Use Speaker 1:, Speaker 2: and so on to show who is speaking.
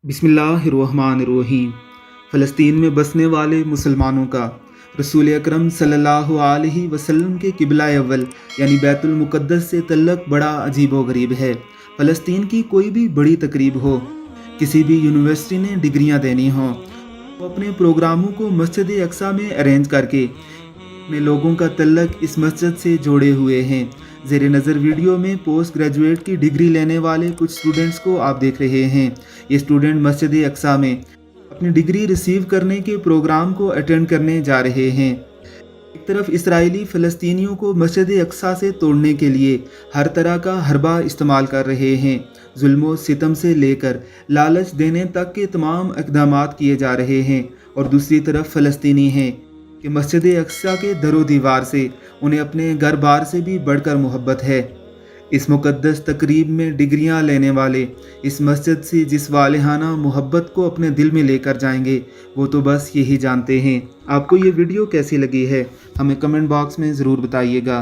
Speaker 1: बिस्मिल्लाहिर्रहमानिर्रहीम। फ़लस्तीन में बसने वाले मुसलमानों का रसूल अकरम सल्लल्लाहु अलैहि वसल्लम के किबला अव्वल यानी बैतुल मुक़द्दस से तल्लुक़ बड़ा अजीब व गरीब है। फ़लस्तीन की कोई भी बड़ी तकरीब हो, किसी भी यूनिवर्सिटी ने डिग्रियां देनी हों, वो अपने प्रोग्रामों को मस्जिद अक्सा में अरेंज करके अपने लोगों का तल्लुक़ इस मस्जिद से जोड़े हुए हैं। ज़ेरे नज़र वीडियो में पोस्ट ग्रेजुएट की डिग्री लेने वाले कुछ स्टूडेंट्स को आप देख रहे हैं। ये स्टूडेंट मस्जिद अक्सा में अपनी डिग्री रिसीव करने के प्रोग्राम को अटेंड करने जा रहे हैं। एक तरफ इसराइली फ़लस्तीनियों को मस्जिद अक्सा से तोड़ने के लिए हर तरह का हरबा इस्तेमाल कर रहे हैं। जुल्म सितम से लेकर लालच देने तक के तमाम इक़दामात किए जा रहे हैं। और दूसरी तरफ फ़लस्तीनी हैं कि मस्जिद अक्सा के दरो दीवार से उन्हें अपने घर बार से भी बढ़कर मोहब्बत है। इस मुक़द्दस तकरीब में डिग्रियां लेने वाले इस मस्जिद से जिस वालिहाना मोहब्बत को अपने दिल में लेकर जाएंगे वो तो बस यही जानते हैं। आपको ये वीडियो कैसी लगी है हमें कमेंट बॉक्स में ज़रूर बताइएगा।